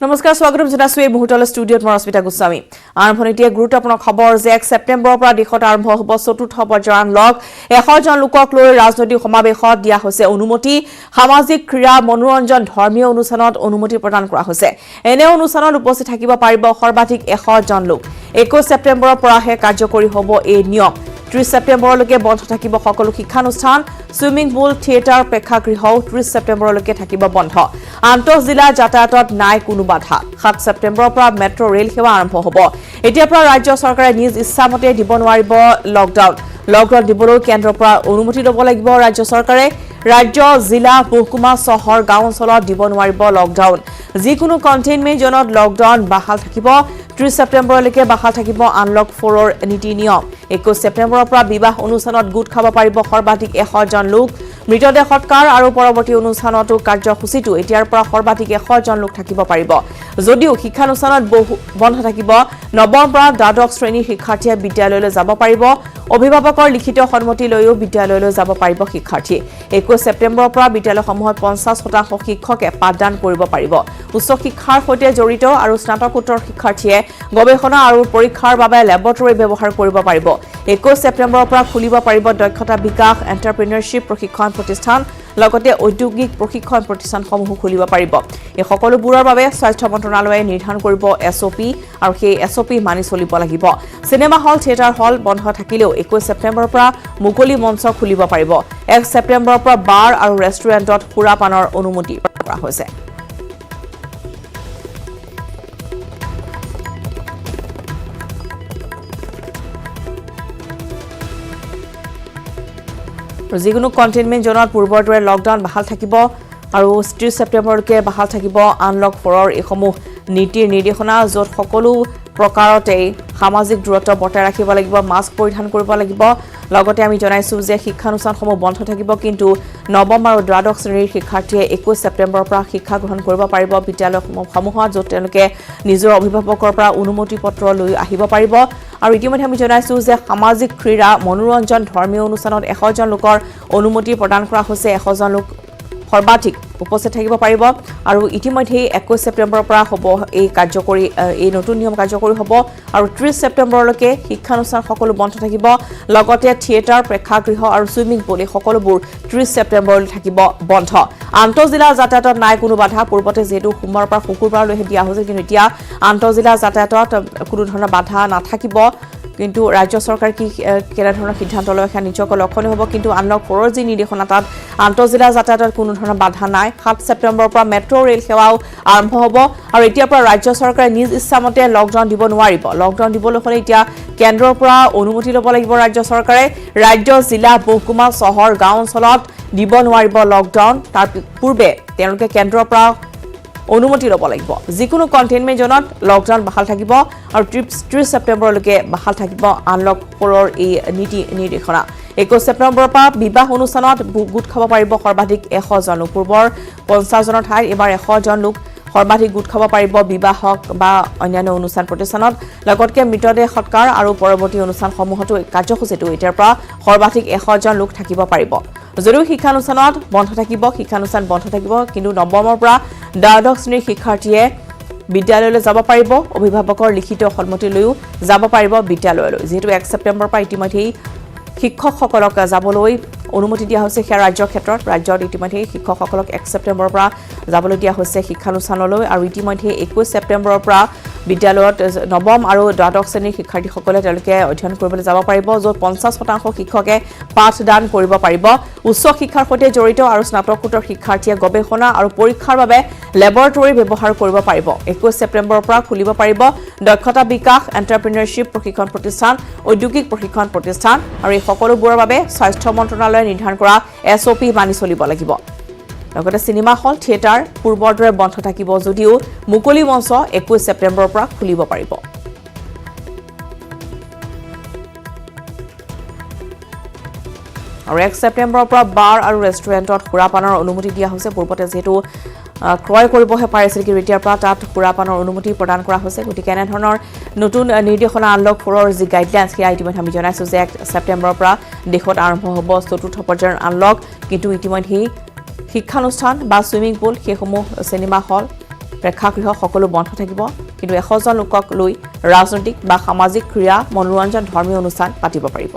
নমস্কাৰ স্বাগতম জনাইছো এই মুহূৰ্তলৈ ষ্টুডিঅ'ত মই ৰশ্মিতা গোস্বামী আৰম্ভণিতে গুৰুত্বপূৰ্ণ খবৰ যে 1 ছেপ্টেম্বৰৰ পৰা দেশত আৰম্ভ হ'ব চতুৰ্থ পৰ্যায়ৰ আনলক 100 জন লোকক লৈ ৰাজনৈতিক সমাৱেশত দিয়া হৈছে অনুমতি সামাজিক ক্ৰীড়া মনোৰঞ্জন ধৰ্মীয় অনুষ্ঠানত অনুমতি প্ৰদান কৰা হৈছে এনে অনুষ্ঠানত উপস্থিত থাকিব পাৰিব সৰ্বাধিক 100 জন লোক 21 ছেপ্টেম্বৰৰ পৰাহে কাৰ্যকৰী হ'ব এই নিয়ম 30 ছেপ্টেম্বৰলৈকে বন্ধ থাকিব সকলো শিক্ষানুষ্ঠান সুইমিং পুল থিয়েটাৰ প্ৰেক্ষাগৃহ 30 ছেপ্টেম্বৰলৈকে থাকিব বন্ধ আন্তঃজিলা যাতায়াতত নাই কোনো বাধা 7 ছেপ্টেম্বৰৰ পৰা মেট্ৰ' ৰেল সেৱা আৰম্ভ হ'ব এতিয়াৰ পৰা ৰাজ্য চৰকাৰে নিজ ইচ্ছামতে দিব নোৱাৰিব লকডাউন দিবলৈ কেন্দ্ৰৰ পৰা অনুমতি ল'ব লাগিব ৰাজ্য চৰকাৰে ৰাজ্য জিলা মহকুমা চহৰ গাঁও অঞ্চলত দিব নোৱাৰিব লকডাউন যিকোনো কণ্টেইনমেণ্ট জোনত লকডাউন বাহাল থাকিব 30 ছেপ্টেম্বৰলৈকে বাহাল থাকিব আনলক 4ৰ নীতি নিয়ম 21 ছেপ্টেম্বৰৰ পৰা বিবাহ অনুষ্ঠানত গোট খাব পাৰিব সৰ্বাধিক 100 জন লোক মৃতদেহ সৎকাৰ আৰু পৰৱৰ্তী অনুষ্ঠানতো কাৰ্যসূচীটো এতিয়াৰ পৰা সৰ্বাধিক 100 জন লোক থাকিব পাৰিব যদিও শিক্ষানুষ্ঠানত বন্ধ থাকিব নৱম পৰা দ্বাদশ শ্ৰেণীৰ শিক্ষাৰ্থীয়ে বিদ্যালয়লৈ যাব পাৰিব অভিভাৱকৰ লিখিত সন্মতি লৈও বিদ্যালয়লৈ যাব পাৰিব শিক্ষাৰ্থী 21 ছেপ্টেম্বৰৰ পৰা বিদ্যালয়সমূহত 50% শিক্ষকে পাঠদান কৰিব পাৰিব উচ্চ শিক্ষাৰ সৈতে জড়িত আৰু স্নাতকোত্তৰ শিক্ষাৰ্থীয়ে গৱেষণা আৰু পৰীক্ষাৰ বাবে ল্যাবৰেটৰী ব্যৱহাৰ কৰিব পাৰিব 21 ছেপ্টেম্বৰৰ পৰা খুলিব পাৰিব দক্ষতা বিকাশ এন্টাৰপ্ৰেনিয়ৰশ্বিপ প্ৰশিক্ষণ প্ৰতিষ্ঠান লগতে ঔদ্যোগিক প্ৰশিক্ষণ প্ৰতিষ্ঠানসমূহ খুলিব পাৰিব এই সকলোবোৰৰ বাবে স্বাস্থ্য মন্ত্ৰালয়ে নিৰ্ধাৰণ কৰিব এছঅপি আৰু সেই এছঅপি মানি চলিব লাগিব সিনেমা হল থিয়েটাৰ হল বন্ধ থাকিলেও 21 ছেপ্টেম্বৰৰ পৰা মুকলি মঞ্চ খুলিব পাৰিব 1 ছেপ্টেম্বৰৰ পৰা বাৰ আৰু ৰেষ্টুৰেণ্টত সুৰাপানৰ অনুমতি কৰা হৈছে যিকোনো কণ্টেইনমেণ্ট জোনত পূৰ্বৰ দৰে লকডাউন বাহাল থাকিব আৰু 30 ছেপ্টেম্বৰলৈকে বাহাল থাকিব আনলক 4ৰ এইসমূহ নীতিৰ নিৰ্দেশনা য'ত সকলো প্ৰকাৰতে সামাজিক দূৰত্ব বৰ্তাই ৰাখিব লাগিব মাস্ক পৰিধান কৰিব লাগিব লগতে আমি জনাইছো যে শিক্ষানুষ্ঠানসমূহ বন্ধ থাকিব কিন্তু নৱম আৰু দ্বাদশ শ্ৰেণীৰ শিক্ষাৰ্থীয়ে 21 ছেপ্টেম্বৰৰ পৰা শিক্ষা গ্ৰহণ কৰিব পাৰিব বিদ্যালয়সমূহত য'ত তেওঁলোকে নিজৰ অভিভাৱকৰ পৰা অনুমতি পত্ৰ লৈ আহিব পাৰিব আৰু ইতিমধ্যে আমি জনাইছো যে সামাজিক ক্ৰীড়া মনোৰঞ্জন ধৰ্মীয় অনুষ্ঠানত 100 জন লোকৰ অনুমতি প্ৰদান কৰা হৈছে 100 জন লোক সৰ্বাধিক উপস্থিত থাকিব পাৰিব আৰু ইতিমধ্যে 21 ছেপ্টেম্বৰৰ পৰা হ'ব এই নতুন নিয়ম কাৰ্যকৰী হ'ব আৰু 30 ছেপ্টেম্বৰলৈকে শিক্ষানুষ্ঠান সকলো বন্ধ থাকিব লগতে থিয়েটাৰ প্ৰেক্ষাগৃহ আৰু সুইমিং পুল এই সকলোবোৰ 30 ছেপ্টেম্বৰলৈ থাকিব বন্ধ আন্তঃজিলা যাতায়াতত নাই কোনো বাধা পূৰ্বতে যেহেতু সোমবাৰৰ পৰা শুকুৰবাৰলৈহে দিয়া হৈছে কিন্তু এতিয়া আন্তঃজিলা যাতায়াতত কোনো ধৰণৰ বাধা নাথাকিব কিন্তু ৰাজ্য চৰকাৰ কি কেনে ধৰণৰ সিদ্ধান্ত লয় সেয়া নিশ্চয়কৈ লক্ষণীয় হ'ব কিন্তু আনলক 4ৰ যি নিৰ্দেশনা তাত আন্তঃজিলা যাতায়াতত কোনো ধৰণৰ বাধা নাই 7 ছেপ্টেম্বৰৰ পৰা মেট্ৰ' ৰেল সেৱাও আৰম্ভ হ'ব আৰু এতিয়াৰ পৰা ৰাজ্য চৰকাৰে নিজ ইচ্ছামতে লকডাউন দিব নোৱাৰিব লকডাউন দিবলৈ হ'লে এতিয়া কেন্দ্ৰৰ পৰা অনুমতি ল'ব লাগিব ৰাজ্য চৰকাৰে ৰাজ্য জিলা মহকুমা চহৰ গাঁও অঞ্চলত দিব নোৱাৰিব লকডাউন তাৰ পূৰ্বে তেওঁলোকে কেন্দ্ৰৰ পৰা অনুমতি ল'ব লাগিব যিকোনো কণ্টেইনমেণ্ট জোনত লকডাউন বাহাল থাকিব আৰু 30 ছেপ্টেম্বৰলৈকে বাহাল থাকিব আনলক 4ৰ এই নীতি নিৰ্দেশনা 21 ছেপ্টেম্বৰৰ পৰা বিবাহ অনুষ্ঠানত গোট খাব পাৰিব সৰ্বাধিক 100 জন লোক পূৰ্বৰ 50 জনৰ ঠাইত এবাৰ 100 জন লোক সৰ্বাধিক গোট খাব পাৰিব বিবাহক বা অন্যান্য অনুষ্ঠান প্ৰতিষ্ঠানত লগতে মৃতদেহ সৎকাৰ আৰু পৰৱৰ্তী অনুষ্ঠানসমূহতো কাৰ্যসূচীটো এতিয়াৰ পৰা সৰ্বাধিক 100 জন লোক থাকিব পাৰিব যদিও শিক্ষানুষ্ঠানত বন্ধ থাকিব কিন্তু নৱমৰ পৰা দ্বাদশ শ্ৰেণীৰ শিক্ষাৰ্থীয়ে বিদ্যালয়লৈ যাব পাৰিব অভিভাৱকৰ লিখিত সন্মতি লৈও যাব পাৰিব বিদ্যালয়লৈ যিহেতু 1 ছেপ্টেম্বৰৰ পৰা ইতিমধ্যেই শিক্ষকসকলক যাবলৈ অনুমতি দিয়া হৈছে সেয়া ৰাজ্যৰ ক্ষেত্ৰত ৰাজ্যত ইতিমধ্যে শিক্ষকসকলক 1 ছেপ্টেম্বৰৰ পৰা যাবলৈ দিয়া হৈছে শিক্ষানুষ্ঠানলৈ আৰু ইতিমধ্যে 21 ছেপ্টেম্বৰৰ পৰা বিদ্যালয়ত নৱম আৰু দ্বাদশ শ্ৰেণীৰ শিক্ষাৰ্থীসকলে তেওঁলোকে অধ্যয়ন কৰিবলৈ যাব পাৰিব য'ত 50% শিক্ষকে পাঠদান কৰিব পাৰিব উচ্চ শিক্ষাৰ সৈতে জড়িত আৰু স্নাতকোত্তৰ শিক্ষাৰ্থীয়ে গৱেষণা আৰু পৰীক্ষাৰ বাবে ল্যাবৰেটৰী ব্যৱহাৰ কৰিব পাৰিব 21 ছেপ্টেম্বৰৰ পৰা খুলিব পাৰিব দক্ষতা বিকাশ এন্টাৰপ্ৰেনিয়ৰশ্বিপ প্ৰশিক্ষণ প্ৰতিষ্ঠান ঔদ্যোগিক প্ৰশিক্ষণ প্ৰতিষ্ঠান আৰু এই সকলোবোৰৰ বাবে স্বাস্থ্য মন্ত্ৰালয়ে নিৰ্ধাৰণ কৰা এছঅপি মানি চলিব লাগিব লগতে সিনেমা হল থিয়েটাৰ পূৰ্বৰ দৰে বন্ধ থাকিব যদিও মুকলি মঞ্চ 21 ছেপ্টেম্বৰৰ পৰা খুলিব পাৰিব আৰু 1 ছেপ্টেম্বৰৰ পৰা বাৰ আৰু ৰেষ্টুৰেণ্টত সুৰাপানৰ অনুমতি দিয়া হৈছে পূৰ্বতে যেহেতু ক্ৰয় কৰিবহে পাৰিছিল কিন্তু এতিয়াৰ পৰা তাত সুৰাপানৰ অনুমতি প্ৰদান কৰা হৈছে গতিকে এনেধৰণৰ নতুন নিৰ্দেশনা আনলক 4ৰ যি গাইডলাইন্স সেয়া ইতিমধ্যে আমি জনাইছো যে 1 ছেপ্টেম্বৰৰ পৰা দেশত আৰম্ভ হ'ব চতুৰ্থ পৰ্যায়ৰ আনলক কিন্তু ইতিমধ্যে শিক্ষানুষ্ঠান বা সুইমিং পুল সেইসমূহ সিনেমা হল প্ৰেক্ষাগৃহ সকলো বন্ধ থাকিব কিন্তু 100 জন লোকক লৈ ৰাজনৈতিক বা সামাজিক ক্ৰিয়া মনোৰঞ্জন ধৰ্মীয় অনুষ্ঠান পাতিব পাৰিব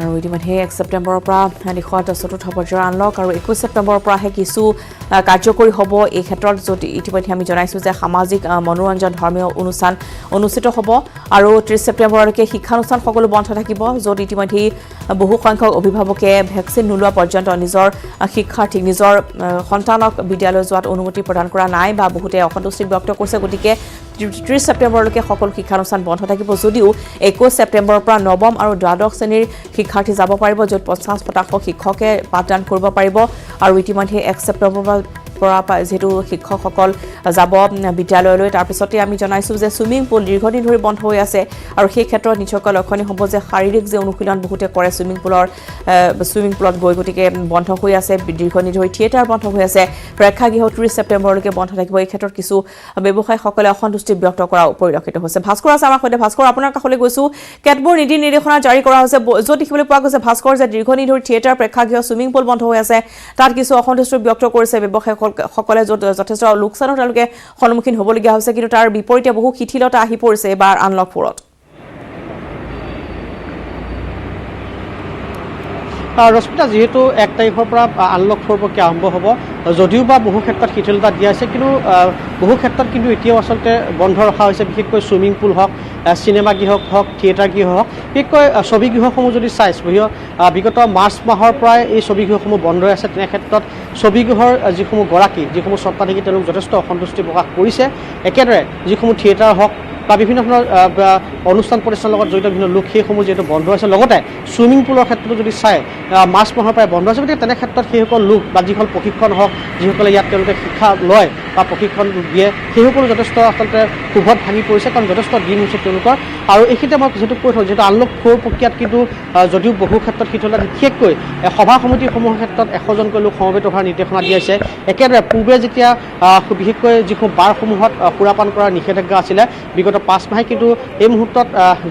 আৰু ইতিমধ্যে 1 ছেপ্টেম্বৰৰ পৰা দেশত চতুৰ্থ পৰ্যায়ৰ আনলক আৰু 21 ছেপ্টেম্বৰৰ পৰাহে কিছু কাৰ্যকৰী হ'ব এই ক্ষেত্ৰত যদি ইতিমধ্যে আমি জনাইছোঁ যে সামাজিক মনোৰঞ্জন ধৰ্মীয় অনুষ্ঠান অনুষ্ঠিত হ'ব আৰু 30 ছেপ্টেম্বৰলৈকে শিক্ষানুষ্ঠান সকলো বন্ধ থাকিব য'ত ইতিমধ্যে বহু সংখ্যক অভিভাৱকে ভেকচিন নোলোৱা পৰ্যন্ত নিজৰ শিক্ষাৰ্থীক নিজৰ সন্তানক বিদ্যালয় যোৱাত অনুমতি প্ৰদান কৰা নাই বা বহুতে অসন্তুষ্টি ব্যক্ত কৰিছে গতিকে 30 ছেপ্টেম্বৰলৈকে সকলো শিক্ষানুষ্ঠান বন্ধ থাকিব যদিও 21 ছেপ্টেম্বৰৰ পৰা নৱম আৰু দ্বাদশ শ্ৰেণীৰ শিক্ষাৰ্থী যাব পাৰিব য'ত 50% শিক্ষকে পাঠদান কৰিব পাৰিব আৰু ইতিমধ্যে 1 ছেপ্টেম্বৰৰ পৰা যেহেতু শিক্ষকসকল যাব বিদ্যালয়লৈ তাৰ পিছতে আমি জনাইছোঁ যে সুইমিং পুল দীৰ্ঘদিন ধৰি বন্ধ হৈ আছে আৰু সেই ক্ষেত্ৰত নিশ্চয়কৈ লক্ষণীয় হ'ব যে শাৰীৰিক যে অনুশীলন বহুতে কৰে সুইমিং পুলত গৈ গতিকে বন্ধ হৈ আছে দীৰ্ঘদিন ধৰি থিয়েটাৰ বন্ধ হৈ আছে প্ৰেক্ষাগৃহ 30 ছেপ্টেম্বৰলৈকে বন্ধ থাকিব এই ক্ষেত্ৰত কিছু ব্যৱসায়ীসকলে অসন্তুষ্টি ব্যক্ত কৰা পৰিলক্ষিত হৈছে ভাস্কৰ আছে আমাৰ সৈতে ভাস্কৰ আপোনাৰ কাষলৈ গৈছোঁ কেতবোৰ নীতি নিৰ্দেশনা জাৰি কৰা হৈছে য'ত দেখিবলৈ পোৱা গৈছে ভাস্কৰ যে দীৰ্ঘদিন ধৰি থিয়েটাৰ প্ৰেক্ষাগৃহ সুইমিং পুল বন্ধ হৈ আছে তাত কিছু অসন্তুষ্টি ব্যক্ত কৰিছে ব্যৱসায়ী সকলে যথেষ্ট লোকচানৰ তেওঁলোকে সন্মুখীন হ'বলগীয়া হৈছে কিন্তু তাৰ বিপৰীতে বহু শিথিলতা আহি পৰিছে এবাৰ আনলক 4ত ৰশ্মিতা যেহেতু 1 তাৰিখৰ পৰা আনলক 4 প্ৰক্ৰিয়া আৰম্ভ হ'ব যদিও বা বহু ক্ষেত্ৰত শিথিলতা দিয়া হৈছে কিন্তু বহু ক্ষেত্ৰত কিন্তু এতিয়াও আচলতে বন্ধ ৰখা হৈছে বিশেষকৈ সুইমিং পুল হওক চিনেমা গৃহ হওক থিয়েটাৰ গৃহ হওক বিশেষকৈ ছবি গৃহসমূহ যদি চাই বিগত মাৰ্চ মাহৰ পৰাই এই ছবি গৃহসমূহ বন্ধ হৈ আছে তেনে ক্ষেত্ৰত ছবি গৃহৰ যিসমূহ স্বত্বাধিকাৰী তেওঁলোক যথেষ্ট অসন্তুষ্টি প্ৰকাশ কৰিছে একেদৰে যিসমূহ থিয়েটাৰ হওক বা বিভিন্ন ধৰণৰ অনুষ্ঠান প্ৰতিষ্ঠানৰ লগত জড়িত বিভিন্ন লোক সেইসমূহ যিহেতু বন্ধ আছে লগতে সুইমিং পুলৰ ক্ষেত্ৰতো যদি চাই মাৰ্চ মাহৰ পৰাই বন্ধ আছে গতিকে তেনে ক্ষেত্ৰত সেইসকল লোক বা যিসকল প্ৰশিক্ষণ হওক যিসকলে ইয়াত তেওঁলোকে শিক্ষা লয় বা প্ৰশিক্ষণ দিয়ে সেইসকলো যথেষ্ট আচলতে ক্ষোভত ভাঙি পৰিছে কাৰণ যথেষ্ট দিন হৈছে তেওঁলোকৰ আৰু এইখিনিতে মই যিহেতু কৈ থওঁ যিহেতু আনলক 4 প্ৰক্ৰিয়াত কিন্তু যদিও বহু ক্ষেত্ৰত শিথিলতা বিশেষকৈ সভা সমিতিসমূহৰ ক্ষেত্ৰত 100জনকৈ লোক সমবেত হোৱাৰ নিৰ্দেশনা দিয়া হৈছে একেদৰে পূৰ্বে যেতিয়া বিশেষকৈ যিসমূহ বাৰসমূহত সুৰাপান কৰাৰ নিষেধাজ্ঞা আছিলে বিগত 5 মাহে কিন্তু এই মুহূৰ্তত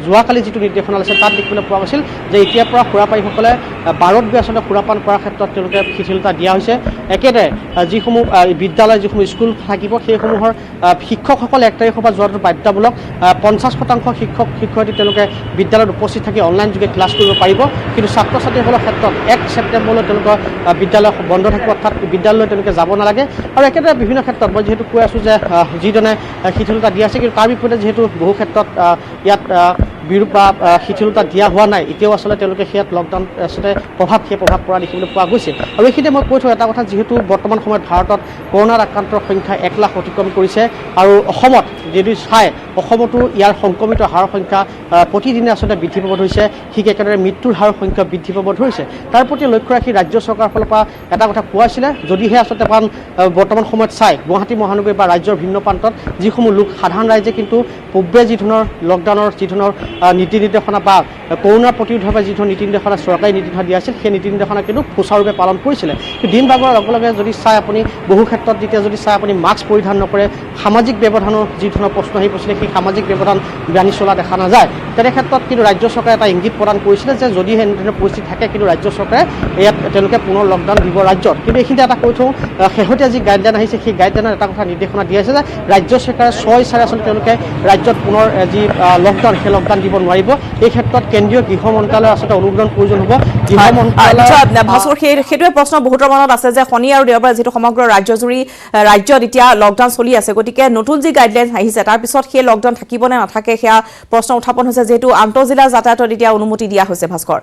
যোৱাকালি যিটো নিৰ্দেশনা আছে তাত দেখিবলৈ পোৱা গৈছিল যে এতিয়াৰ পৰা সুৰাপায়ীসকলে বাৰত গৈ আচলতে সুৰাপান কৰাৰ ক্ষেত্ৰত তেওঁলোকে শিথিলতা দিয়া হৈছে একেদৰে যিসমূহ বিদ্যালয় যিসমূহ স্কুল থাকিব সেইসমূহৰ শিক্ষকসকল 1 তাৰিখৰ পৰা যোৱাটো বাধ্যতামূলক 50% শিক্ষক শিক্ষয়িত্ৰী তেওঁলোকে বিদ্যালয়ত উপস্থিত থাকি অনলাইন যোগে ক্লাছ কৰিব পাৰিব কিন্তু ছাত্ৰ ছাত্ৰীসকলৰ ক্ষেত্ৰত 1 ছেপ্টেম্বৰলৈ তেওঁলোকৰ বিদ্যালয় বন্ধ থাকিব অৰ্থাৎ বিদ্যালয়লৈ তেওঁলোকে যাব নালাগে আৰু একেদৰে বিভিন্ন ক্ষেত্ৰত মই যিহেতু কৈ আছোঁ যে যিজনে শিথিলতা দিয়া আছে কিন্তু তাৰ বিপৰীতে যিহেতু বহু ক্ষেত্ৰত ইয়াত বিৰূপ বা শিথিলতা দিয়া হোৱা নাই এতিয়াও আচলতে তেওঁলোকে সেয়াত লকডাউন আচলতে সেই প্ৰভাৱ পৰা দেখিবলৈ পোৱা গৈছে আৰু এইখিনিতে মই কৈ থওঁ এটা কথা যিহেতু বৰ্তমান সময়ত ভাৰতত কৰোণাৰ আক্ৰান্তৰ সংখ্যা 1 লাখ অতিক্ৰম কৰিছে আৰু অসমত যদি চাই অসমতো ইয়াৰ সংক্ৰমিত হাৰৰ সংখ্যা প্ৰতিদিনে আচলতে বৃদ্ধি পাব ধৰিছে ঠিক একেদৰে মৃত্যুৰ হাৰৰ সংখ্যা বৃদ্ধি পাব ধৰিছে তাৰ প্ৰতি লক্ষ্য ৰাখি ৰাজ্য চৰকাৰৰ ফালৰ পৰা এটা কথা কোৱা হৈছিলে যদিহে আচলতে কাৰণ বৰ্তমান সময়ত চাই গুৱাহাটী মহানগৰী বা ৰাজ্যৰ ভিন্ন প্ৰান্তত যিসমূহ লোক সাধাৰণ ৰাইজে কিন্তু পূৰ্বে যি ধৰণৰ লকডাউনৰ যি ধৰণৰ নীতি নিৰ্দেশনা বা কৰোণাৰ প্ৰতিৰোধৰ যি ধৰণৰ নীতি নিৰ্দেশনা চৰকাৰী নীতি নিৰ্দেশনা দিয়া আছিল সেই নীতি নিৰ্দেশনা কিন্তু সুচাৰুৰূপে পালন কৰিছিলে কিন্তু দিন ভাগৰ লগে লগে যদি চাই আপুনি বহু ক্ষেত্ৰত যেতিয়া যদি চাই আপুনি মাস্ক পৰিধান নকৰে সামাজিক ব্যৱধানৰ যি ধৰণৰ প্ৰশ্ন আহি পৰিছিলে সেই সামাজিক ব্যৱধান মানি চলা দেখা নাযায় তেনে ক্ষেত্ৰত কিন্তু ৰাজ্য চৰকাৰে এটা ইংগিত প্ৰদান কৰিছিলে যে যদিহে এনেধৰণৰ পৰিস্থিতি থাকে কিন্তু ৰাজ্য চৰকাৰে ইয়াত তেওঁলোকে পুনৰ লকডাউন দিব ৰাজ্যত কিন্তু এইখিনিতে এটা কৈ থওঁ শেহতীয়া যি গাইডলাইন আহিছে সেই গাইডলাইনত এটা কথা নিৰ্দেশনা দিয়া হৈছে যে ৰাজ্য চৰকাৰে 6 আচলতে তেওঁলোকে ৰাজ্যত পুনৰ যি লকডাউন সেই লকডাউন দিব নোৱাৰিব এই ক্ষেত্ৰত কেন্দ্ৰীয় গৃহ মন্ত্ৰালয়ৰ আচলতে অনুমোদন প্ৰয়োজন হ'ব গৃহ মন্ত্ৰালয় ভাস্কৰ সেইটোৱে প্ৰশ্ন বহুতৰ মনত আছে যে শনি আৰু দেওবাৰে যিটো সমগ্ৰ ৰাজ্যজুৰি ৰাজ্যত এতিয়া লকডাউন চলি আছে গতিকে নতুন যি গাইডলাইন আহিছে তাৰ পিছত সেই লকডাউন থাকিব নে নাথাকে সেয়া প্ৰশ্ন উত্থাপন হৈছে যিহেতু আন্তঃজিলা যাতায়াতত এতিয়া অনুমতি দিয়া হৈছে ভাস্কৰ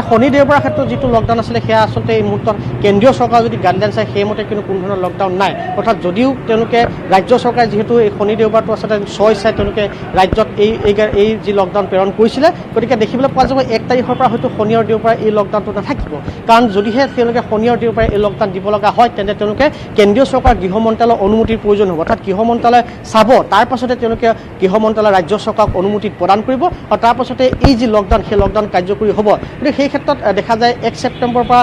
শনি দেওবাৰৰ ক্ষেত্ৰত যিটো লকডাউন আছিলে সেয়া আচলতে এই মুহূৰ্তত কেন্দ্ৰীয় চৰকাৰ যদি গাইডলাইন চায় সেইমতে কিন্তু কোনো ধৰণৰ লকডাউন নাই অৰ্থাৎ যদিও তেওঁলোকে ৰাজ্য চৰকাৰে যিহেতু এই শনি দেওবাৰটো আচলতে ছয় চাই তেওঁলোকে ৰাজ্যত এই যি লকডাউন প্ৰেৰণ কৰিছিলে গতিকে দেখিবলৈ পোৱা যাব 1 তাৰিখৰ পৰা হয়তো শনি আৰু দেওবাৰে এই লকডাউনটো নাথাকিব কাৰণ যদিহে তেওঁলোকে শনি আৰু দেওবাৰে এই লকডাউন দিব লগা হয় তেন্তে তেওঁলোকে কেন্দ্ৰীয় চৰকাৰ গৃহ মন্ত্ৰালয়ৰ অনুমতিৰ প্ৰয়োজন হ'ব অৰ্থাৎ গৃহ মন্ত্ৰালয়ে চাব তাৰ পাছতে তেওঁলোকে গৃহ মন্ত্ৰালয় ৰাজ্য চৰকাৰক অনুমতি প্ৰদান কৰিব আৰু তাৰ পাছতে এই যি লকডাউন সেই লকডাউন কাৰ্যকৰী হ'ব গতিকে সেই ক্ষেত্ৰত দেখা যায় 1 ছেপ্টেম্বৰৰ পৰা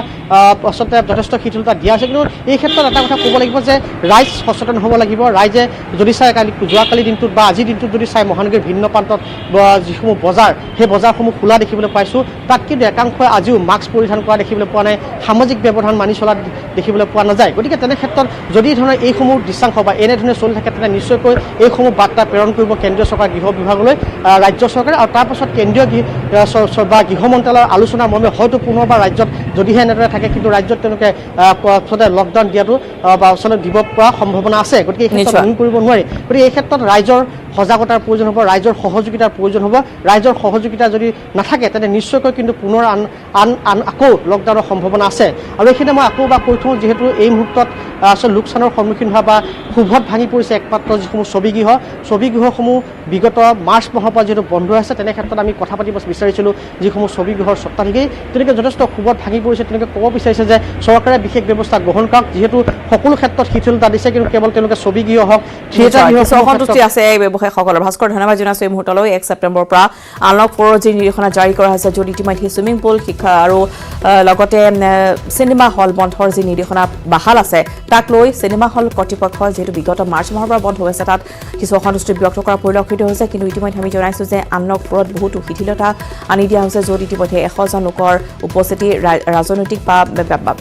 আচলতে যথেষ্ট শিথিলতা দিয়া আছে কিন্তু এই ক্ষেত্ৰত এটা কথা ক'ব লাগিব যে ৰাইজ সচেতন হ'ব লাগিব ৰাইজে যদি চাই যোৱাকালি দিনটোত বা আজিৰ দিনটোত যদি চাই মহানগৰীৰ ভিন্ন প্ৰান্তত যিসমূহ বজাৰ সেই বজাৰসমূহ খোলা দেখিবলৈ পাইছোঁ তাত কিন্তু একাংশই আজিও মাস্ক পৰিধান কৰা দেখিবলৈ পোৱা নাই সামাজিক ব্যৱধান মানি চলা দেখিবলৈ পোৱা নাযায় গতিকে তেনে ক্ষেত্ৰত যদি ধৰণৰ এইসমূহ দৃশ্যাংশ বা এনেধৰণে চলি থাকে তেনে নিশ্চয়কৈ এইসমূহ বাৰ্তা প্ৰেৰণ কৰিব কেন্দ্ৰীয় চৰকাৰ গৃহ বিভাগলৈ ৰাজ্য চৰকাৰে আৰু তাৰ পাছত কেন্দ্ৰীয় বা গৃহ মন্ত্ৰালয়ৰ আলোচনাৰ মৰ্মে হয়তো পুনৰবাৰ ৰাজ্যত যদিহে এনেদৰে থাকে কিন্তু ৰাজ্যত তেওঁলোকে আচলতে লকডাউন দিয়াটো বা আচলতে দিব পৰা সম্ভাৱনা আছে গতিকে এই ক্ষেত্ৰত অনুমান কৰিব নোৱাৰি গতিকে এই ক্ষেত্ৰত ৰাইজৰ সজাগতাৰ প্ৰয়োজন হ'ব ৰাইজৰ সহযোগিতাৰ প্ৰয়োজন হ'ব ৰাইজৰ সহযোগিতা যদি নাথাকে তেন্তে নিশ্চয়কৈ কিন্তু পুনৰ আকৌ লকডাউনৰ সম্ভাৱনা আছে আৰু এইখিনি মই আকৌ কৈ থওঁ যিহেতু এই মুহূৰ্তত আচলতে লোকচানৰ সন্মুখীন হোৱা বা সুভত ভাঙি পৰিছে একমাত্ৰ যিসমূহ ছবিগৃহসমূহ বিগত মাৰ্চ মাহৰ পৰা যিহেতু বন্ধ আছে তেনে ক্ষেত্ৰত আমি কথা পাতিব বিচাৰিছিলোঁ যিসমূহ ছবিগৃহৰ স্বত্বাধিকাৰী তেওঁলোকে যথেষ্ট সুভত ভাঙি পৰিছে তেওঁলোকে ক'ব বিচাৰিছে যে চৰকাৰে বিশেষ ব্যৱস্থা গ্ৰহণ কৰক যিহেতু সকলো ক্ষেত্ৰত শিথিলতা দিছে কিন্তু কেৱল তেওঁলোকে ছবিগৃহ হওক থিয়েটাৰ গৃহ অসন্তুষ্টি আছে এই ব্যৱসায়ীসকলৰ ভাস্কৰ ধন্যবাদ জনাইছোঁ এই মুহূৰ্তলৈ 1 ছেপ্টেম্বৰৰ পৰা আনলক 4 যি নিৰ্দেশনা জাৰি কৰা হৈছে য'ত ইতিমধ্যে ছুইমিং পুল শিক্ষা আৰু লগতে চিনেমা হল বন্ধৰ যি নিৰ্দেশনা বাহাল আছে তাক লৈ চিনেমা হল কৰ্তৃপক্ষ যিহেতু বিগত মাৰ্চ মাহৰ পৰা বন্ধ হৈ আছে তাত কিছু অসন্তুষ্টি ব্যক্ত কৰা পৰিলক্ষিত হৈছে কিন্তু ইতিমধ্যে আমি জনাইছোঁ যে আনলক 4ত বহুতো শিথিলতা আনি দিয়া হৈছে য'ত ইতিমধ্যে 100জন লোকৰ উপস্থিতি ৰাজনৈতিক বা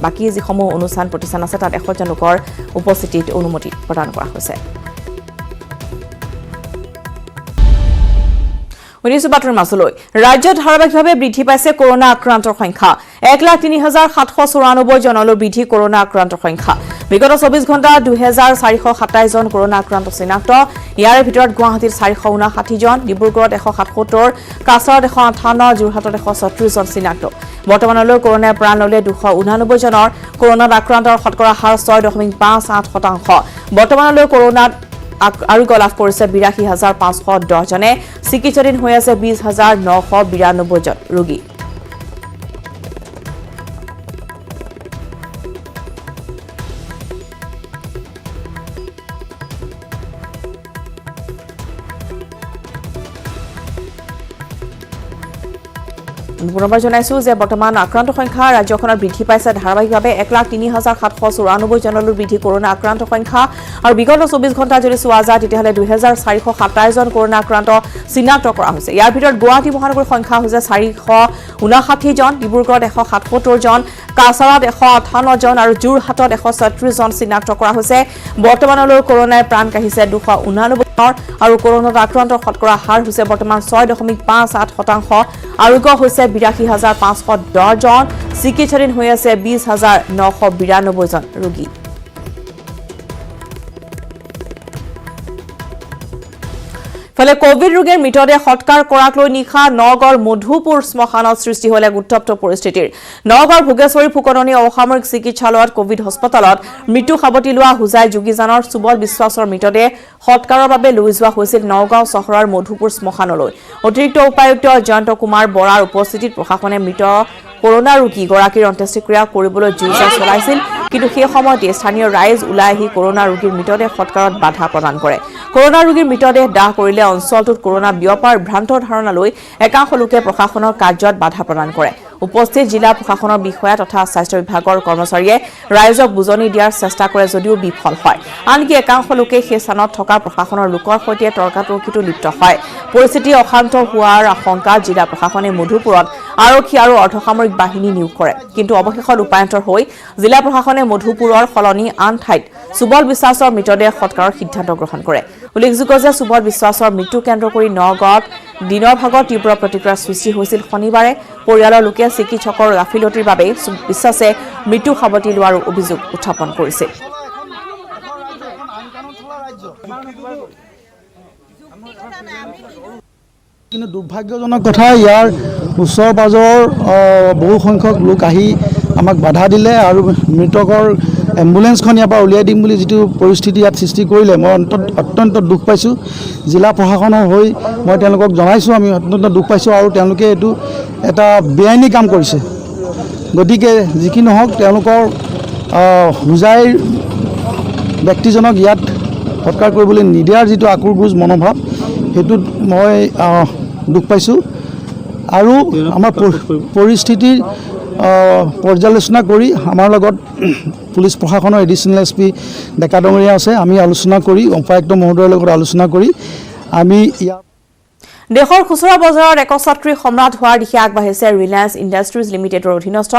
বাকী যিসমূহ অনুষ্ঠান প্ৰতিষ্ঠান আছে তাত 100জন লোকৰ উপস্থিতিত অনুমতি প্ৰদান কৰা হৈছে বাতৰিৰ মাজলৈ ৰাজ্যত ধাৰাবাহিকভাৱে বৃদ্ধি পাইছে কৰোনা আক্ৰান্তৰ সংখ্যা 1,03,794 জনলৈ বৃদ্ধি কৰোনা আক্ৰান্তৰ সংখ্যা বিগত 24 ঘণ্টা 2,427 জন কৰোনা আক্ৰান্ত চিনাক্ত ইয়াৰে ভিতৰত গুৱাহাটীত 459 জন ডিব্ৰুগড়ত 177 কাছাৰত 158 যোৰহাটত 136 জন চিনাক্ত বৰ্তমানলৈ কৰোনাই প্ৰাণ ল'লে 289 জনৰ কৰোনাত আক্ৰান্তৰ শতকৰা হাৰ 6.58%। বৰ্তমানলৈ কৰোনাত আৰোগ্য লাভ কৰিছে 82,510 জনে চিকিৎসাধীন হৈ আছে 20,992 জন ৰোগী পুনৰবাৰ জনাইছোঁ যে বৰ্তমান আক্ৰান্ত সংখ্যা ৰাজ্যখনত বৃদ্ধি পাইছে ধাৰাবাহিকভাৱে 1,03,794 জনলৈ বৃদ্ধি কৰোনা আক্ৰান্ত সংখ্যা আৰু বিগত 24 ঘণ্টা যদি চোৱা যায় তেতিয়াহ'লে 2,427 জন কৰোনা আক্ৰান্ত চিনাক্ত কৰা হৈছে ইয়াৰ ভিতৰত গুৱাহাটী মহানগৰীৰ সংখ্যা হৈছে 459 জন ডিব্ৰুগড়ত 177 জন কাছাৰত 158 জন আৰু যোৰহাটত 136 জন চিনাক্ত কৰা হৈছে বৰ্তমানলৈ কৰোনাই প্ৰাণ কাঢ়িছে 289 জনৰ আৰু কৰোনাত আক্ৰান্তৰ শতকৰা হাৰ হৈছে বৰ্তমান 6.58% আৰোগ্য হৈছে 82,510 জন চিকিৎসাধীন হৈ আছে 20,992 জন ৰোগী ফলে কোভিড ৰোগীৰ মৃতদেহ সৎকাৰ কৰাক লৈ নিশা নগৰ মধুপুৰ শ্মশানত সৃষ্টি হলে উত্তপ্ত পৰিস্থিতিৰ নগৰ ভোগেশ্বৰী ফুকননী অসামৰিক চিকিৎসালয়ত কোভিড হস্পিটালত মৃত্যু সাৱটি লোৱা হুজাই যোগীজানৰ সুবল বিশ্বাসৰ মৃতদেহ সৎকাৰৰ বাবে লৈ যোৱা হৈছিল নগাঁও চহৰৰ মধুপুৰ শ্মশানলৈ অতিৰিক্ত উপায়ুক্ত জয়ন্ত কুমাৰ বৰাৰ উপস্থিতিত প্ৰশাসনে মৃত কৰোনা ৰোগী গৰাকীৰ অন্ত্যেষ্টিক্ৰিয়া কৰিবলৈ জুইচা চলাইছিল কিন্তু সেই সময়তে স্থানীয় ৰাইজ ওলাই আহি কৰোনা ৰোগীৰ মৃতদেহ সৎকাৰত বাধা প্ৰদান কৰে কৰোনা ৰোগীৰ মৃতদেহ দাহ কৰিলে অঞ্চলটোত কৰোনা বিয়পাৰ ভ্ৰান্ত ধাৰণা লৈ একাংশ লোকে প্ৰশাসনৰ কাৰ্যত বাধা প্ৰদান কৰে উপস্থিত জিলা প্ৰশাসনৰ বিষয়া তথা স্বাস্থ্য বিভাগৰ কৰ্মচাৰীয়ে ৰাইজক বুজনি দিয়াৰ চেষ্টা কৰে যদিও বিফল হয় আনকি একাংশ লোকে সেই স্থানত থকা প্ৰশাসনৰ লোকৰ সৈতে তৰ্কাতৰ্কিতো লিপ্ত হয় পৰিস্থিতি অশান্ত হোৱাৰ আশংকাত জিলা প্ৰশাসনে মধুপুৰত আৰক্ষী আৰু অৰ্ধসামৰিক বাহিনী নিয়োগ কৰে কিন্তু অৱশেষত উপায়ন্তৰ হৈ জিলা প্ৰশাসনে মধুপুৰৰ সলনি আন ঠাইত সুবল বিশ্বাসৰ মৃতদেহ সৎকাৰৰ সিদ্ধান্ত গ্ৰহণ কৰে উল্লেখযোগ্য যে সুবল বিশ্বাসৰ মৃত্যু কেন্দ্ৰ কৰি নগাঁৱত দিনৰ ভাগত তীব্ৰ প্ৰতিক্ৰিয়াৰ সৃষ্টি হৈছিল শনিবাৰে পৰিয়ালৰ লোকে চিকিৎসকৰ গাফিলতিৰ বাবে বিশ্বাসে মৃত্যু সাৱটি লোৱাৰ অভিযোগ উত্থাপন কৰিছিল কিন্তু দুৰ্ভাগ্যজনক কথা ইয়াৰ ওচৰ পাজৰৰ বহু সংখ্যক লোক আহি আমাক বাধা দিলে আৰু মৃতকৰ এম্বুলেন্সখন ইয়াৰ পৰা উলিয়াই দিম বুলি যিটো পৰিস্থিতি ইয়াত সৃষ্টি কৰিলে মই অত্যন্ত দুখ পাইছোঁ। জিলা প্ৰশাসনৰ হৈ মই তেওঁলোকক জনাইছোঁ আমি অত্যন্ত দুখ পাইছোঁ আৰু তেওঁলোকে এইটো এটা বেআইনী কাম কৰিছে। গতিকে যি কি নহওক তেওঁলোকৰ হোজাইৰ ব্যক্তিজনক ইয়াত সৎকাৰ কৰিবলৈ নিদিয়াৰ যিটো আক্ৰোশ মনোভাৱ সেইটোত মই দুখ পাইছোঁ আৰু আমাৰ পৰিস্থিতিৰ পৰ্যালোচনা কৰি আমাৰ লগত পুলিচ প্ৰশাসনৰ এডিশ্যনেল SP ডেকা ডাঙৰীয়া আছে। আমি আলোচনা কৰি উপায়ুক্ত মহোদয়ৰ লগত আলোচনা কৰি আমি ইয়াৰ দেশৰ খুচুৰা বজাৰত একছত্ৰী সম্ৰাট হোৱাৰ দিশে আগবাঢ়িছে ৰিলায়েন্স ইণ্ডাষ্ট্ৰিজ লিমিটেডৰ অধীনস্থ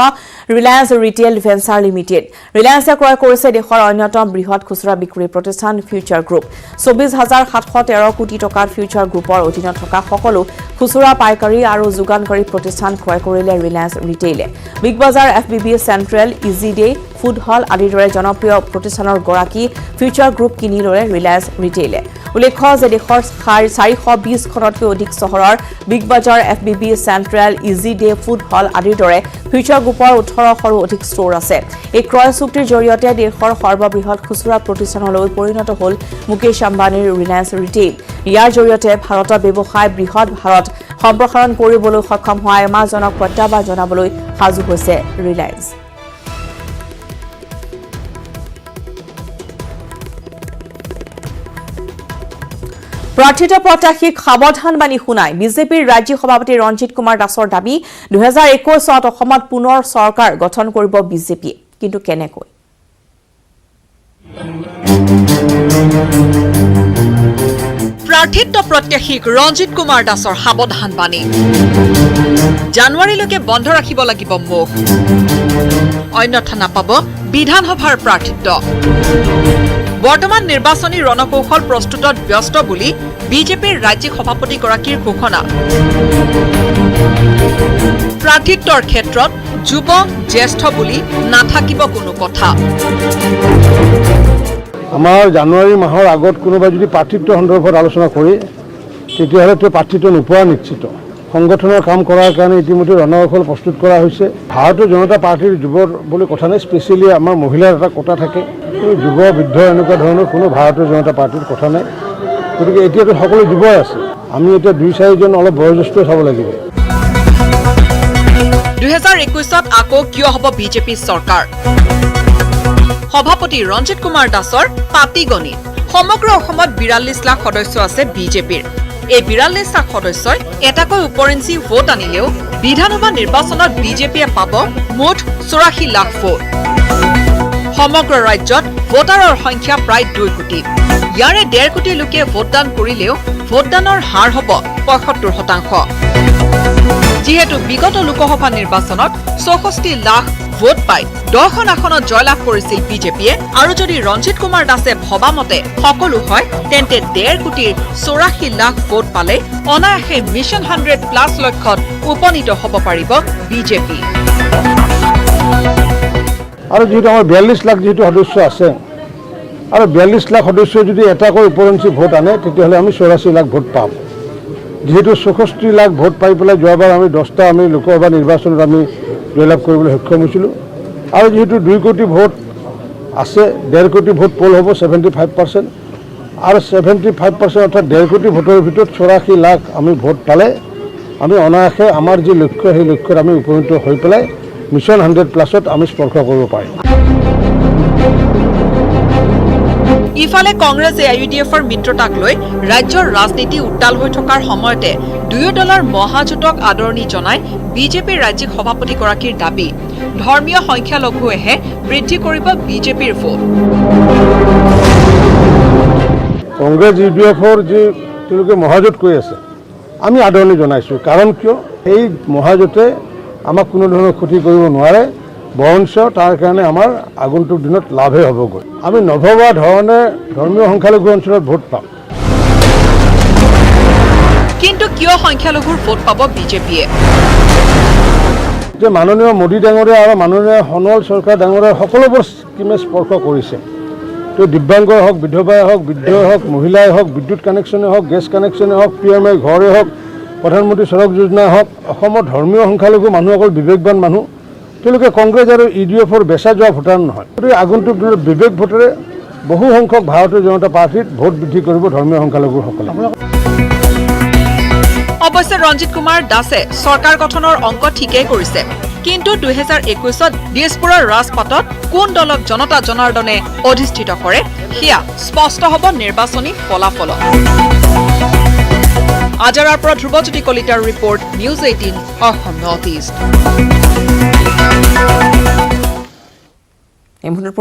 ৰিলায়েন্স ৰিটেইল ভেঞ্চাৰ লিমিটেড। ৰিলায়েন্সে ক্ৰয় কৰিছে দেশৰ অন্যতম বৃহৎ খুচুৰা বিক্ৰী প্ৰতিষ্ঠান ফিউচাৰ গ্ৰুপ। 24,713 কোটি টকাৰ ফিউচাৰ গ্ৰুপৰ অধীনত থকা সকলো খুচুৰা পাইকাৰী আৰু যোগানকাৰী প্ৰতিষ্ঠান ক্ৰয় কৰিলে ৰিলায়েন্স ৰিটেইলে। Big Bazaar, FBB Central, Easy Day, Food Hall আদিৰ দৰে জনপ্ৰিয় প্ৰতিষ্ঠানৰ গৰাকী ফিউচাৰ গ্ৰুপ কিনি ল'লে ৰিলায়েন্স ৰিটেইলে। উল্লেখ্য যে দেশৰ 420খনতকৈ অধিক চহৰৰ Big Bazaar, FBB Central, Easy Day, Food Hall আদিৰ দৰে ফিউচাৰ গ্ৰুপৰ 1800ৰো অধিক ষ্ট'ৰ আছে। এই ক্ৰয় চুক্তিৰ জৰিয়তে দেশৰ সৰ্ববৃহৎ খুচুৰা প্ৰতিষ্ঠানলৈ পৰিণত হ'ল মুকেশ আম্বানীৰ ৰিলায়েন্স ৰিটেইল। ইয়াৰ জৰিয়তে ভাৰতৰ ব্যৱসায় বৃহৎ ভাৰত সম্প্ৰসাৰণ কৰিবলৈ সক্ষম হোৱা এমাজনক প্ৰত্যাহ্বান জনাবলৈ সাজু হৈছে ৰিলায়েন্স। প্ৰাৰ্থিতা প্ৰত্যাশীক সাৱধানবাণী শুনাই বিজেপিৰ ৰাজ্যিক সভাপতি ৰঞ্জিত কুমাৰ দাসৰ দাবী 2021 চনত অসমত পুনৰ চৰকাৰ গঠন কৰিব বিজেপিয়ে, কিন্তু কেনেকৈ? প্ৰাৰ্থিত্ব প্ৰত্যাশীক ৰঞ্জিত কুমাৰ দাসৰ সাৱধানবাণী। জানুৱাৰীলৈকে বন্ধ ৰাখিব লাগিব মুখ, অন্যথা নাপাব বিধানসভাৰ প্ৰাৰ্থিত্ব। বৰ্তমান নিৰ্বাচনী ৰণকৌশল প্ৰস্তুতত ব্যস্ত বুলি বিজেপিৰ ৰাজ্যিক সভাপতিগৰাকীৰ ঘোষণা। প্ৰাৰ্থিত্বৰ ক্ষেত্ৰত যুৱ জ্যেষ্ঠ বুলি নাথাকিব কোনো কথা। আমাৰ জানুৱাৰী মাহৰ আগত কোনোবাই যদি প্ৰাৰ্থিত্ব সন্দৰ্ভত আলোচনা কৰে তেতিয়াহ'লে তেওঁ প্ৰাৰ্থিত্ব নোপোৱা নিশ্চিত। সংগঠনৰ কাম কৰাৰ কাৰণে ইতিমধ্যে ৰণকৌশল প্ৰস্তুত কৰা হৈছে। ভাৰতীয় জনতা পাৰ্টীৰ যুৱৰ বুলি কথা নাই, স্পেচিয়েলি আমাৰ মহিলাৰ এটা কোটা থাকে। যুৱ বৃদ্ধ এনেকুৱা ধৰণৰ কোনো ভাৰতীয় জনতা পাৰ্টীৰ কথা নাই। গতিকে এতিয়াতো সকলো যুৱই আছে, আমি এতিয়া 2-4জন অলপ বয়োজ্যেষ্ঠ চাব লাগিব। 2021ত আকৌ কিয় হ'ব বিজেপি চৰকাৰ? সভাপতি ৰঞ্জিত কুমাৰ দাসৰ পাটিগণিত। সমগ্ৰ অসমত 42 লাখ সদস্য আছে বিজেপিৰ। এই 42 লাখ সদস্যই এটাকৈ উপৰেঞ্চি ভোট আনিলেও বিধানসভা নিৰ্বাচনত বিজেপিয়ে পাব মুঠ 84 লাখ ভোট। সমগ্ৰ ৰাজ্যত ভোটাৰৰ সংখ্যা প্ৰায় 2 কোটি। ইয়াৰে 1.5 কোটি লোকে ভোটদান কৰিলেও ভোটদানৰ হাৰ হ'ব 75%। যিহেতু বিগত লোকসভা নিৰ্বাচনত 64 লাখ ভোট পাই 10খন আসনত জয়লাভ কৰিছিল বিজেপিয়ে, আৰু যদি ৰঞ্জিত কুমাৰ দাসে ভবামতে সকলো হয় তেন্তে 1.5 কোটিৰ 84 লাখ ভোট পালে অনায়াসে মিছন 100+ লক্ষ্যত উপনীত হ'ব পাৰিব বিজেপি। আৰু যিহেতু আমাৰ 42 লাখ যিহেতু সদস্য আছে আৰু 42 লাখ সদস্যই যদি এটাকৈ উপৰঞ্চি ভোট আনে তেতিয়াহ'লে আমি 84 লাখ ভোট পাম। যিহেতু 64 লাখ ভোট পাই পেলাই যোৱাবাৰ আমি 10টা লোকসভা নিৰ্বাচনত আমি জয়লাভ কৰিবলৈ সক্ষম হৈছিলোঁ। আৰু যিহেতু 2 কোটি ভোট আছে, 1.5 কোটি ভোট পোল হ'ব 75%, আৰু 75% অৰ্থাৎ 1.5 কোটি ভোটৰ ভিতৰত 84 লাখ আমি ভোট পালে আমি অনায়াসে আমাৰ যি লক্ষ্য সেই লক্ষ্যত আমি উপনীত হৈ পেলাই মিছন 100+ত আমি স্পৰ্শ কৰিব পাৰিম। ইফালে কংগ্ৰেছে AUDFৰ মিত্ৰতাক লৈ ৰাজ্যৰ ৰাজনীতি উত্তাল হৈ থকাৰ সময়তে দুয়ো দলৰ মহাজোঁটক আদৰণি জনাই বিজেপিৰ ৰাজ্যিক সভাপতিগৰাকীৰ দাবী, ধৰ্মীয় সংখ্যালঘুৱেহে বৃদ্ধি কৰিব বিজেপিৰ ভোট। কংগ্ৰেছ UDFৰ যি তেওঁলোকে মহাজোঁট কৈ আছে আমি আদৰণি জনাইছোঁ। কাৰণ কিয়? এই মহাজোঁটে আমাক কোনো ধৰণৰ ক্ষতি কৰিব নোৱাৰে, বৰঞ্চ তাৰ কাৰণে আমাৰ আগন্তুক দিনত লাভহে হ'বগৈ। আমি নভবা ধৰণে ধৰ্মীয় সংখ্যালঘু অঞ্চলত ভোট পাম। কিন্তু কিয় সংখ্যালঘুৰ ভোট পাব বিজেপিয়ে? যে মাননীয় মোদী ডাঙৰীয়া আৰু মাননীয় সোণোৱাল চৰকাৰ ডাঙৰীয়া সকলোবোৰ স্কিমে স্পৰ্শ কৰিছে। তো দিব্যাংগই হওক, বিধৱাই হওক, বৃদ্ধই হওক, মহিলাই হওক, বিদ্যুৎ কানেকশ্যনে হওক, গেছ কানেকশ্যনে হওক, PMI ঘৰে হওক, প্ৰধানমন্ত্ৰী সড়ক যোজনা হওক অসমৰ ধৰ্মীয় সংখ্যালঘু মানুহ অকল বিবেকবান মানুহ তেওঁলোকে কংগ্ৰেছ আৰু ইউডিএফৰ বেচা যোৱা ভোটাৰ নহয় গতিকে আগন্তুক দিনত বিবেক ভোটেৰে বহু সংখ্যক ভাৰতীয় জনতা পাৰ্টিত ভোট বৃদ্ধি কৰিব ধৰ্মীয় সংখ্যালঘুসকলে অৱশ্যে ৰঞ্জিত কুমাৰ দাসে চৰকাৰ গঠনৰ অংক ঠিকেই কৰিছে কিন্তু 2021ত দিছপুৰৰ ৰাজপাটত কোন দলক জনতা জনাৰ্দনে অধিষ্ঠিত কৰে সেয়া স্পষ্ট হ'ব নিৰ্বাচনী ফলাফলত আজাৰাৰ পৰা ধ্ৰুৱজ্যোতি কলিতাৰ report news 18 Assam north east এই মুহূৰ্তত